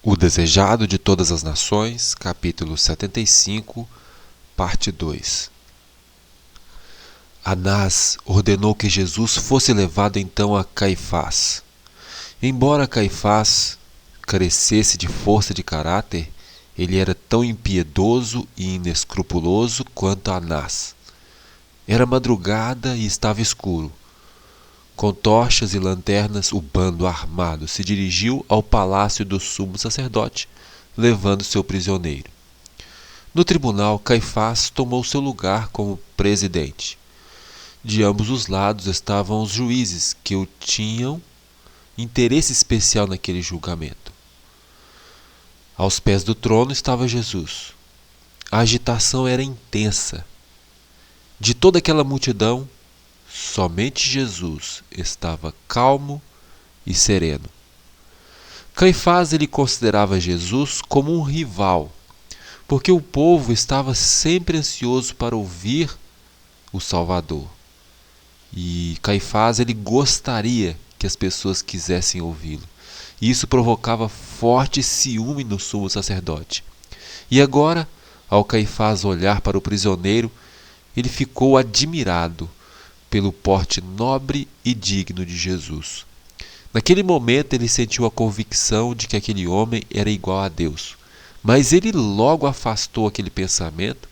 O Desejado de Todas as Nações, capítulo 75, parte 2. Anás ordenou que Jesus fosse levado então a Caifás. Embora Caifás carecesse de força de caráter, ele era tão impiedoso e inescrupuloso quanto Anás. Era madrugada e estava escuro. Com tochas e lanternas, o bando armado se dirigiu ao palácio do sumo sacerdote, levando seu prisioneiro. No tribunal, Caifás tomou seu lugar como presidente. De ambos os lados estavam os juízes, que tinham interesse especial naquele julgamento. Aos pés do trono estava Jesus. A agitação era intensa. De toda aquela multidão, somente Jesus estava calmo e sereno. Caifás ele considerava Jesus como um rival, porque o povo estava sempre ansioso para ouvir o Salvador. E Caifás ele gostaria que as pessoas quisessem ouvi-lo. E isso provocava forte ciúme no sumo sacerdote. E agora, ao Caifás olhar para o prisioneiro, ele ficou admirado pelo porte nobre e digno de Jesus. Naquele momento ele sentiu a convicção de que aquele homem era igual a Deus. Mas ele logo afastou aquele pensamento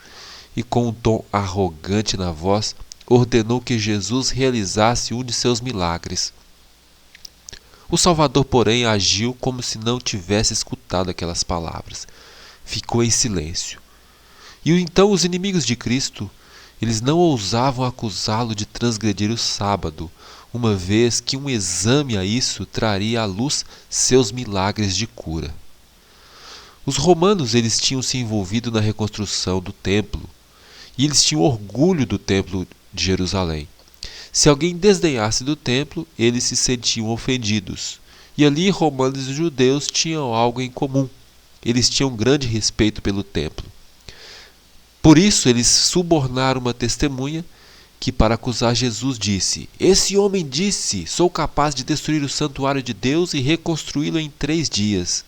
e, com um tom arrogante na voz, ordenou que Jesus realizasse um de seus milagres. O Salvador, porém, agiu como se não tivesse escutado aquelas palavras. Ficou em silêncio. E então os inimigos de Cristo, eles não ousavam acusá-lo de transgredir o sábado, uma vez que um exame a isso traria à luz seus milagres de cura. Os romanos eles tinham se envolvido na reconstrução do templo, e eles tinham orgulho do templo de Jerusalém. Se alguém desdenhasse do templo, eles se sentiam ofendidos. E ali romanos e judeus tinham algo em comum. Eles tinham grande respeito pelo templo. Por isso eles subornaram uma testemunha que, para acusar Jesus, disse: "Esse homem disse, sou capaz de destruir o santuário de Deus e reconstruí-lo em 3 dias.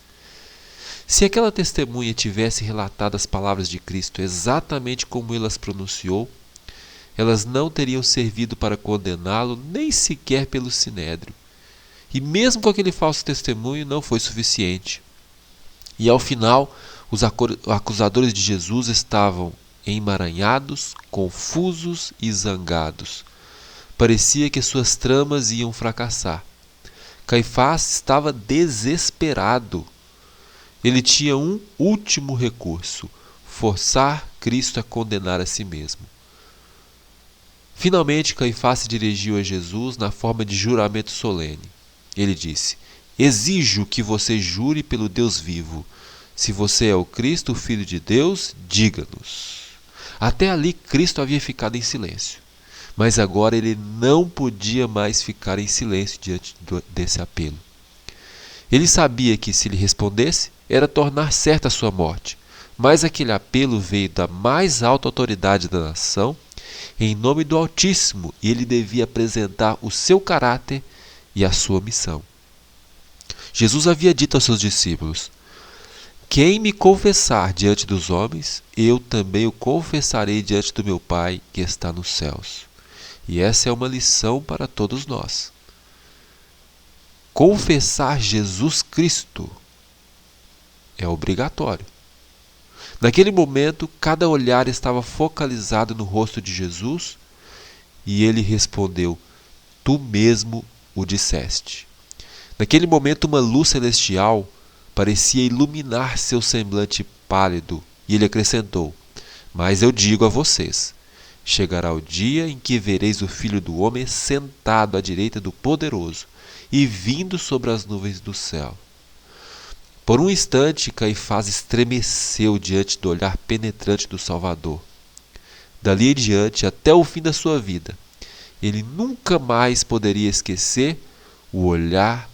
Se aquela testemunha tivesse relatado as palavras de Cristo exatamente como ele as pronunciou, elas não teriam servido para condená-lo nem sequer pelo sinédrio. E mesmo com aquele falso testemunho não foi suficiente. E ao final, os acusadores de Jesus estavam emaranhados, confusos e zangados. Parecia que suas tramas iam fracassar. Caifás estava desesperado. Ele tinha um último recurso: forçar Cristo a condenar a si mesmo. Finalmente, Caifás se dirigiu a Jesus na forma de juramento solene. Ele disse: "Exijo que você jure pelo Deus vivo. Se você é o Cristo, o Filho de Deus, diga-nos." Até ali, Cristo havia ficado em silêncio. Mas agora ele não podia mais ficar em silêncio diante desse apelo. Ele sabia que, se lhe respondesse, era tornar certa a sua morte. Mas aquele apelo veio da mais alta autoridade da nação, em nome do Altíssimo, e ele devia apresentar o seu caráter e a sua missão. Jesus havia dito aos seus discípulos: "Quem me confessar diante dos homens, eu também o confessarei diante do meu Pai que está nos céus." E essa é uma lição para todos nós. Confessar Jesus Cristo é obrigatório. Naquele momento, cada olhar estava focalizado no rosto de Jesus, e ele respondeu: "Tu mesmo o disseste." Naquele momento, uma luz celestial parecia iluminar seu semblante pálido, e ele acrescentou: "Mas eu digo a vocês, chegará o dia em que vereis o Filho do Homem sentado à direita do Poderoso e vindo sobre as nuvens do céu." Por um instante, Caifás estremeceu diante do olhar penetrante do Salvador. Dali em diante, até o fim da sua vida, ele nunca mais poderia esquecer o olhar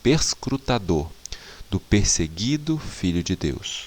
perscrutador do perseguido Filho de Deus.